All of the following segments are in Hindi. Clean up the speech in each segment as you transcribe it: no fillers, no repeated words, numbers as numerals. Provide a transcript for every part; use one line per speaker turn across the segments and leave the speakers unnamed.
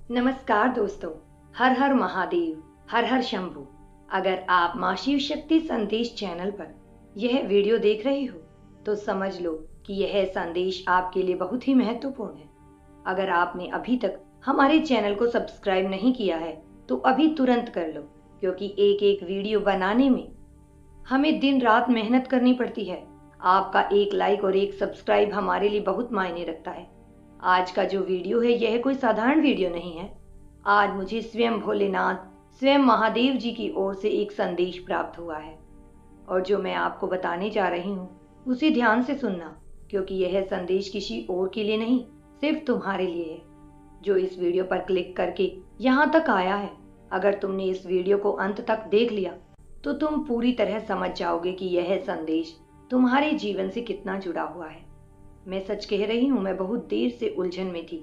नमस्कार दोस्तों। हर हर महादेव, हर हर शंभू। अगर आप माँ शिव शक्ति संदेश चैनल पर यह वीडियो देख रहे हो तो समझ लो कि यह संदेश आपके लिए बहुत ही महत्वपूर्ण है। अगर आपने अभी तक हमारे चैनल को सब्सक्राइब नहीं किया है तो अभी तुरंत कर लो, क्योंकि एक एक वीडियो बनाने में हमें दिन रात मेहनत करनी पड़ती है। आपका एक लाइक और एक सब्सक्राइब हमारे लिए बहुत मायने रखता है। आज का जो वीडियो है यह कोई साधारण वीडियो नहीं है। आज मुझे स्वयं भोलेनाथ, स्वयं महादेव जी की ओर से एक संदेश प्राप्त हुआ है और जो मैं आपको बताने जा रही हूँ उसे ध्यान से सुनना, क्योंकि यह संदेश किसी और के लिए नहीं, सिर्फ तुम्हारे लिए है जो इस वीडियो पर क्लिक करके यहाँ तक आया है। अगर तुमने इस वीडियो को अंत तक देख लिया तो तुम पूरी तरह समझ जाओगे कि यह संदेश तुम्हारे जीवन से कितना जुड़ा हुआ है। मैं सच कह रही हूँ, मैं बहुत देर से उलझन में थी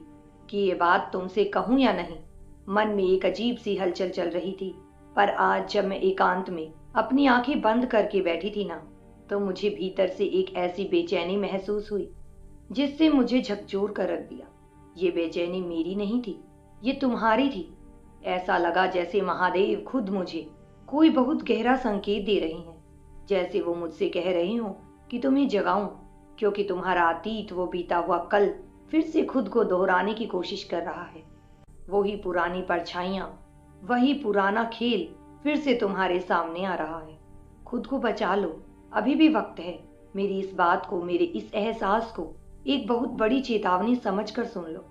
कि ये बात तुमसे कहूँ या नहीं। मन में एक अजीब सी हलचल चल रही थी, पर आज जब मैं एकांत में अपनी आंखें बंद करके बैठी थी ना, तो मुझे भीतर से एक ऐसी बेचैनी महसूस हुई जिससे मुझे झकझोर कर रख दिया। ये बेचैनी मेरी नहीं थी, ये तुम्हारी थी। ऐसा लगा जैसे महादेव खुद मुझे कोई बहुत गहरा संकेत दे रही हैं, जैसे वो मुझसे कह रही हूँ कि तुम्हें जगाऊं, क्योंकि तुम्हारा अतीत, वो बीता हुआ कल फिर से खुद को दोहराने की कोशिश कर रहा है। वही पुरानी परछाइयां, वही पुराना खेल फिर से तुम्हारे सामने आ रहा है। खुद को बचा लो, अभी भी वक्त है। मेरी इस बात को, मेरे इस एहसास को एक बहुत बड़ी चेतावनी समझकर सुन लो,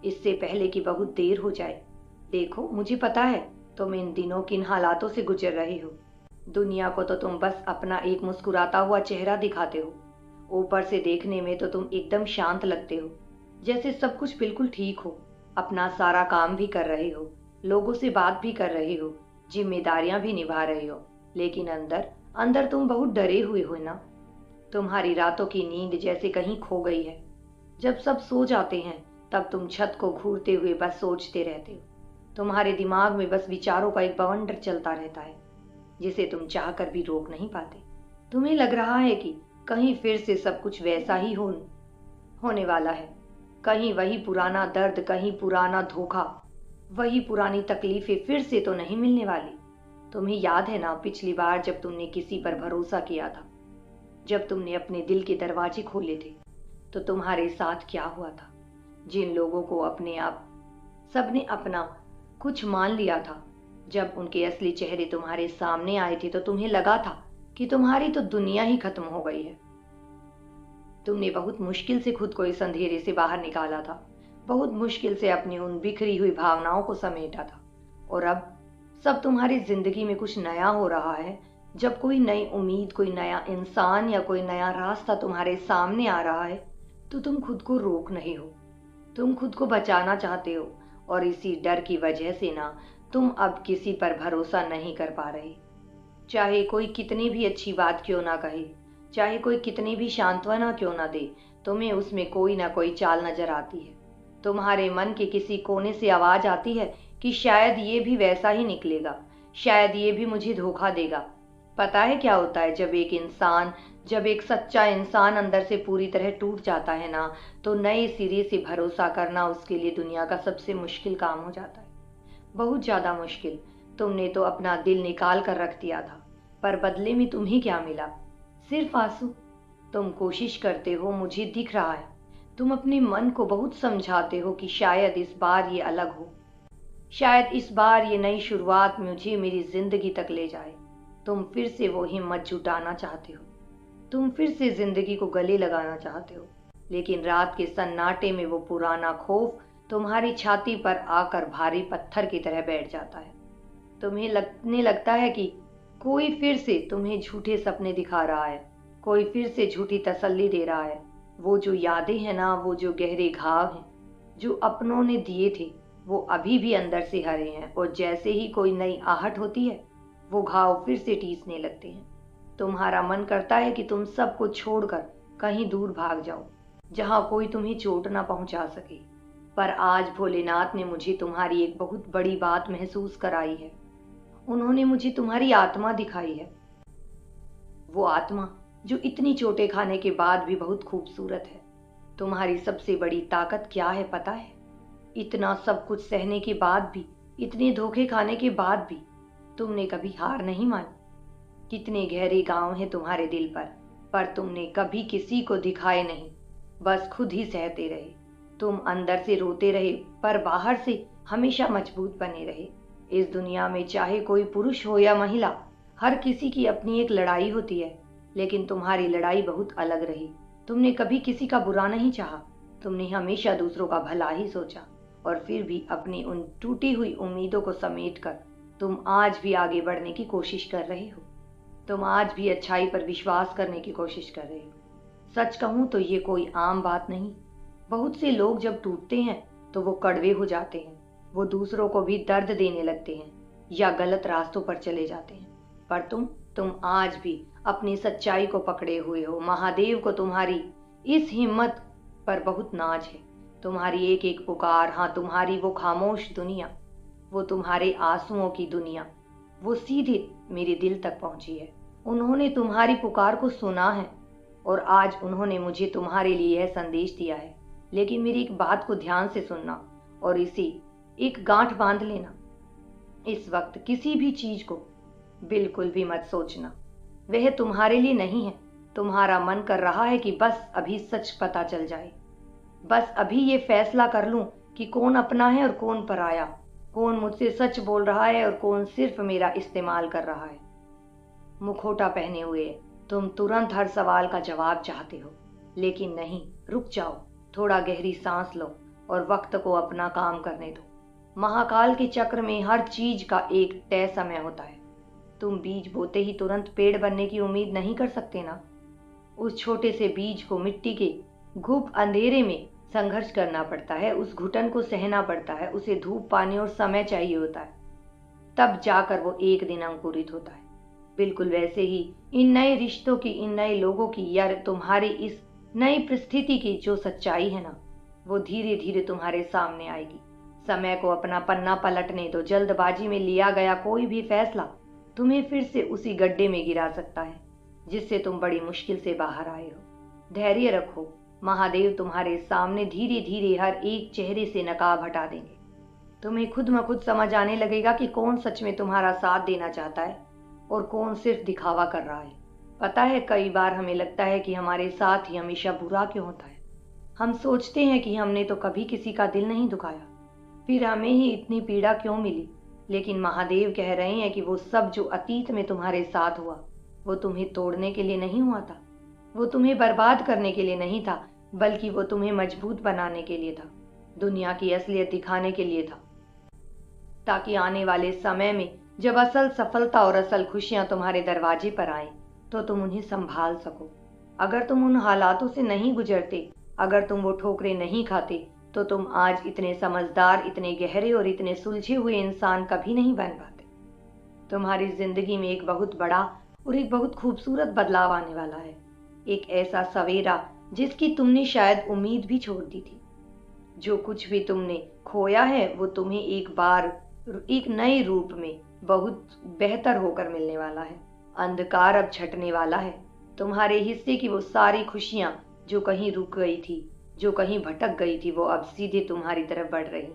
इससे पहले कि बहुत देर हो जाए। देखो, मुझे पता है तुम इन दिनों किन हालातों से गुजर रहे हो। दुनिया को तो तुम बस अपना एक मुस्कुराता हुआ चेहरा दिखाते हो। ऊपर से देखने में तो तुम एकदम शांत लगते हो, जैसे सब कुछ बिल्कुल ठीक हो। अपना सारा काम भी कर रहे हो, लोगों से बात भी कर रहे हो, जिम्मेदारियां भी निभा रहे हो, लेकिन अंदर अंदर तुम बहुत डरे हुए हो ना। तुम्हारी रातों की नींद जैसे कहीं खो गई है। जब सब सो जाते हैं तब तुम छत को घूरते हुए बस सोचते रहते हो। तुम्हारे दिमाग में बस विचारों का एक बवंडर चलता रहता है जिसे तुम चाह कर भी रोक नहीं पाते। तुम्हें लग रहा है कि कहीं फिर से सब कुछ वैसा ही होने वाला है। कहीं वही पुराना दर्द, कहीं पुराना धोखा, वही पुरानी तकलीफें फिर से तो नहीं मिलने वाली। तुम्हें याद है ना, पिछली बार जब तुमने किसी पर भरोसा किया था, जब तुमने अपने दिल के दरवाजे खोले थे, तो तुम्हारे साथ क्या हुआ था। जिन लोगों को अपने आप सबने अपना कुछ मान लिया था, जब उनके असली चेहरे तुम्हारे सामने आए थे तो तुम्हें लगा था कि तुम्हारी तो दुनिया ही खत्म हो गई है। तुमने बहुत मुश्किल से खुद को इस अंधेरे से बाहर निकाला था, बहुत मुश्किल से अपनी उन बिखरी हुई भावनाओं को समेटा था। और अब सब तुम्हारी जिंदगी में कुछ नया हो रहा है। जब कोई नई उम्मीद, कोई नया इंसान या कोई नया रास्ता तुम्हारे सामने आ रहा है तो तुम खुद को रोक नहीं हो। तुम खुद को बचाना चाहते हो, और इसी डर की वजह से ना तुम अब किसी पर भरोसा नहीं कर पा रहे। चाहे कोई कितनी भी अच्छी बात क्यों ना कहे, चाहे कोई कितनी भी सांत्वना क्यों ना दे, तुम्हें उसमें कोई ना कोई चाल नजर आती है। तुम्हारे मन के किसी कोने से आवाज आती है कि शायद ये भी वैसा ही निकलेगा, शायद ये भी मुझे धोखा देगा। पता है क्या होता है, जब एक सच्चा इंसान अंदर से पूरी तरह टूट जाता है ना, तो नए सिरे से भरोसा करना उसके लिए दुनिया का सबसे मुश्किल काम हो जाता है। बहुत ज्यादा मुश्किल। तुमने तो अपना दिल निकाल कर रख दिया था, पर बदले में तुम्हें क्या मिला? सिर्फ आंसू। तुम कोशिश करते हो, मुझे दिख रहा है, तुम अपने मन को बहुत समझाते हो कि शायद इस बार ये अलग हो, शायद इस बार ये नई शुरुआत मुझे मेरी जिंदगी तक ले जाए। तुम फिर से वो हिम्मत जुटाना चाहते हो, तुम फिर से जिंदगी को गले लगाना चाहते हो, लेकिन रात के सन्नाटे में वो पुराना खौफ तुम्हारी छाती पर आकर भारी पत्थर की तरह बैठ जाता है। तुम्हें लगने लगता है कि कोई फिर से तुम्हें झूठे सपने दिखा रहा है, कोई फिर से झूठी तसल्ली दे रहा है। वो जो यादें हैं ना, वो जो गहरे घाव हैं जो अपनों ने दिए थे, वो अभी भी अंदर से हरे हैं, और जैसे ही कोई नई आहट होती है वो घाव फिर से टीसने लगते हैं। तुम्हारा मन करता है कि तुम सबको छोड़कर कहीं दूर भाग जाओ, जहां कोई तुम्हें चोट ना पहुंचा सके। पर आज भोलेनाथ ने मुझे तुम्हारी एक बहुत बड़ी बात महसूस कराई है। उन्होंने मुझे तुम्हारी आत्मा दिखाई है, वो आत्मा जो इतनी चोटें खाने के बाद भी बहुत खूबसूरत है। तुम्हारी सबसे बड़ी ताकत क्या है पता है? इतना सब कुछ सहने के बाद भी, इतने धोखे खाने के बाद भी तुमने कभी हार नहीं मानी। कितने गहरे गांव हैं तुम्हारे दिल पर तुमने कभी किसी को दिखाए नहीं, बस खुद ही सहते रहे। तुम अंदर से रोते रहे पर बाहर से हमेशा मजबूत बने रहे। इस दुनिया में चाहे कोई पुरुष हो या महिला, हर किसी की अपनी एक लड़ाई होती है, लेकिन तुम्हारी लड़ाई बहुत अलग रही। तुमने कभी किसी का बुरा नहीं चाहा, तुमने हमेशा दूसरों का भला ही सोचा। और फिर भी अपनी उन टूटी हुई उम्मीदों को समेटकर तुम आज भी आगे बढ़ने की कोशिश कर रहे हो। तुम आज भी अच्छाई पर विश्वास करने की कोशिश कर रहे हो। सच कहूं तो ये कोई आम बात नहीं। बहुत से लोग जब टूटते हैं तो वो कड़वे हो जाते हैं, वो दूसरों को भी दर्द देने लगते हैं या गलत रास्तों पर चले जाते हैं। पर तुम आज भी अपनी सच्चाई को पकड़े हुए हो। महादेव को तुम्हारी इस हिम्मत पर बहुत नाज है। तुम्हारी एक एक पुकार, हाँ तुम्हारी वो खामोश दुनिया, वो तुम्हारे आंसुओं की दुनिया, वो सीधे मेरे दिल तक पहुंची है। उन्होंने तुम्हारी पुकार को सुना है और आज उन्होंने मुझे तुम्हारे लिए यह संदेश दिया है। लेकिन मेरी एक बात को ध्यान से सुनना और इसे एक गांठ बांध लेना। इस वक्त किसी भी चीज को बिल्कुल भी मत सोचना, वह तुम्हारे लिए नहीं है। तुम्हारा मन कर रहा है कि बस अभी सच पता चल जाए, बस अभी ये फैसला कर लूं कि कौन अपना है और कौन पराया, कौन मुझसे सच बोल रहा है और कौन सिर्फ मेरा इस्तेमाल कर रहा है। मुखौटा पहने हुए तुम तुरंत हर सवाल का जवाब चाहते हो, लेकिन नहीं, रुक जाओ, थोड़ा गहरी सांस लो और वक्त को अपना काम करने दो। महाकाल के चक्र में हर चीज का एक तय समय होता है। तुम बीज बोते ही तुरंत पेड़ बनने की उम्मीद नहीं कर सकते ना। उस छोटे से बीज को मिट्टी के घुप अंधेरे में संघर्ष करना पड़ता है, उस घुटन को सहना पड़ता है, उसे धूप, पानी और समय चाहिए होता है, तब जाकर वो एक दिन अंकुरित होता है। बिल्कुल वैसे ही इन नए रिश्तों की, इन नए लोगों की या तुम्हारी इस नई परिस्थिति की जो सच्चाई है ना, वो धीरे धीरे तुम्हारे सामने आएगी। समय को अपना पन्ना पलटने दो। जल्दबाजी में लिया गया कोई भी फैसला तुम्हें फिर से उसी गड्ढे में गिरा सकता है जिससे तुम बड़ी मुश्किल से बाहर आए हो। धैर्य रखो, महादेव तुम्हारे सामने धीरे धीरे हर एक चेहरे से नकाब हटा देंगे। तुम्हें खुद म खुद समझ आने लगेगा कि कौन सच में तुम्हारा साथ देना चाहता है और कौन सिर्फ दिखावा कर रहा है। पता है, कई बार हमें लगता है कि हमारे साथ ही हमेशा बुरा क्यों होता है। हम सोचते हैं कि हमने तो कभी किसी का दिल नहीं दुखाया, फिर हमें ही इतनी पीड़ा क्यों मिली। लेकिन महादेव कह रहे हैं कि वो सब जो अतीत में तुम्हारे साथ हुआ, वो तुम्हें तोड़ने के लिए नहीं हुआ था, वो तुम्हें बर्बाद करने के लिए नहीं था, बल्कि वो तुम्हें मजबूत बनाने के लिए था, दुनिया की असलियत दिखाने के लिए था, ताकि आने वाले समय में जब असल सफलता और असल खुशियां तुम्हारे दरवाजे पर आए तो तुम उन्हें संभाल सको। अगर तुम उन हालातों से नहीं गुजरते, अगर तुम वो ठोकरें नहीं खाते, तो तुम आज इतने समझदार, इतने गहरे और इतने सुलझे हुए इंसान कभी नहीं बन पाते। तुम्हारी जिंदगी में एक बहुत बड़ा और एक बहुत खूबसूरत बदलाव आने वाला है। एक ऐसा सवेरा जिसकी तुमने शायद उम्मीद भी छोड़ दी थी। जो कुछ भी तुमने खोया है वो तुम्हें एक बार एक नए रूप में बहुत बेहतर होकर मिलने वाला है। अंधकार अब छटने वाला है। तुम्हारे हिस्से की वो सारी खुशियां जो कहीं रुक गई थी, जो कहीं भटक गई थी, वो अब सीधे तुम्हारी तरफ बढ़ रही।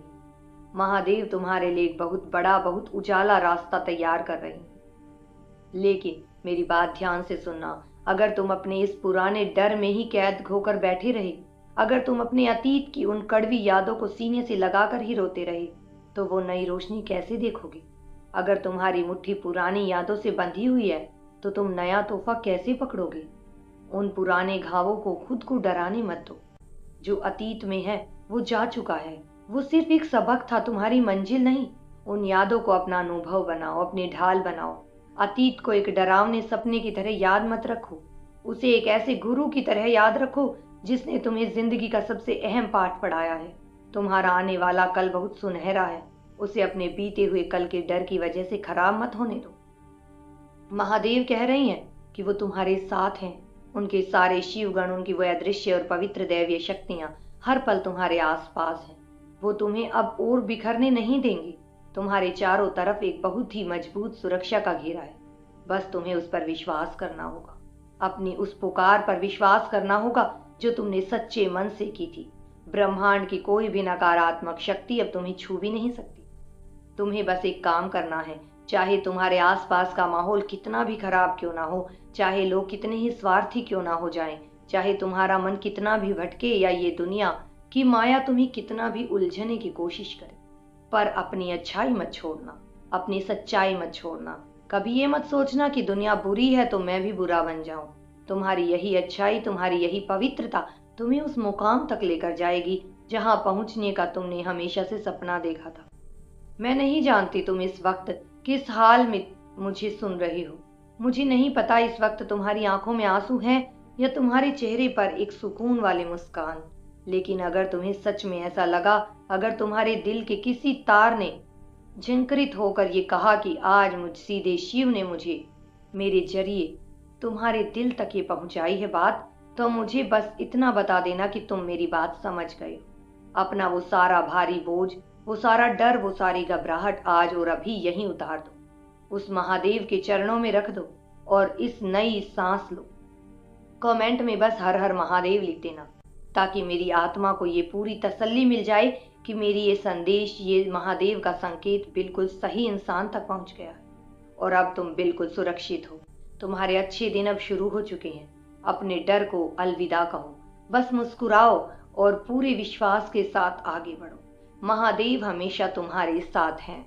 महादेव तुम्हारे लिए एक बहुत बड़ा, बहुत उजाला रास्ता तैयार कर रहे हैं। लेकिन मेरी बात ध्यान से सुनना, अगर तुम अपने इस पुराने डर में ही कैद होकर बैठे रहे, अगर तुम अपने अतीत की उन कड़वी यादों को सीने से लगाकर ही रोते रहे, तो वो नई रोशनी कैसे देखोगे? अगर तुम्हारी मुट्ठी पुरानी यादों से बंधी हुई है, तो तुम नया तोहफा कैसे पकड़ोगे? उन पुराने घावों को खुद को डराने मत दो। जो अतीत में है वो जा चुका है, वो सिर्फ एक सबक था, तुम्हारी मंजिल नहीं। उन यादों को अपना अनुभव बनाओ, अपनी ढाल बनाओ। अतीत को एक डरावने सपने की तरह याद मत रखो, उसे एक ऐसे गुरु की तरह याद रखो जिसने तुम्हें जिंदगी का सबसे अहम पाठ पढ़ाया है। तुम्हारा आने वाला कल बहुत सुनहरा है, उसे अपने बीते हुए कल के डर की वजह से खराब मत होने दो। महादेव कह रही हैं कि वो तुम्हारे साथ हैं। उनके सारे शिवगण, उनकी वह अदृश्य और पवित्र दैवीय शक्तियां हर पल तुम्हारे आसपास हैं। वो तुम्हें अब और बिखरने नहीं देंगे। तुम्हारे चारों तरफ एक बहुत ही मजबूत सुरक्षा का घेरा है। बस तुम्हें उस पर विश्वास करना होगा, अपनी उस पुकार पर विश्वास करना होगा जो तुमने सच्चे मन से की थी। ब्रह्मांड की कोई भी नकारात्मक शक्ति अब तुम्हें छू भी नहीं सकती। तुम्हें बस एक काम करना है, चाहे तुम्हारे आसपास का माहौल कितना भी खराब क्यों ना हो, चाहे लोग कितने ही स्वार्थी क्यों ना हो जाएं, चाहे तुम्हारा मन कितना भी भटके या ये दुनिया की माया तुम्हें कितना भी उलझने की कोशिश करे, पर अपनी अच्छाई मत छोड़ना, अपनी सच्चाई मत छोड़ना। कभी ये मत सोचना कि दुनिया बुरी है तो मैं भी बुरा बन जाऊं। तुम्हारी यही अच्छाई, तुम्हारी यही पवित्रता तुम्हें उस मुकाम तक लेकर जाएगी जहां पहुंचने का तुमने हमेशा से सपना देखा था। मैं नहीं जानती तुम इस वक्त किस हाल में मुझे सुन रही हो। मुझे नहीं पता इस वक्त तुम्हारी आंखों में आंसू हैं या तुम्हारे चेहरे पर एक सुकून वाली मुस्कान, लेकिन अगर तुम्हें सच में ऐसा लगा, अगर तुम्हारे दिल के किसी तार ने झंकृत होकर ये कहा कि आज मुझ सीधे शिव ने मुझे मेरे जरिए तुम्हारे दिल तक ये पहुंचाई है बात, तो मुझे बस इतना बता देना कि तुम मेरी बात समझ गए हो। अपना वो सारा भारी बोझ, वो सारा डर, वो सारी घबराहट आज और अभी यहीं उतार दो, उस महादेव के चरणों में रख दो और इस नई सांस लो। कमेंट में बस हर हर महादेव लिख देना, ताकि मेरी आत्मा को ये पूरी तसल्ली मिल जाए कि मेरी ये संदेश, ये महादेव का संकेत बिल्कुल सही इंसान तक पहुंच गया है और अब तुम बिल्कुल सुरक्षित हो। तुम्हारे अच्छे दिन अब शुरू हो चुके हैं। अपने डर को अलविदा कहो, बस मुस्कुराओ और पूरे विश्वास के साथ आगे बढ़ो। महादेव हमेशा तुम्हारे साथ हैं।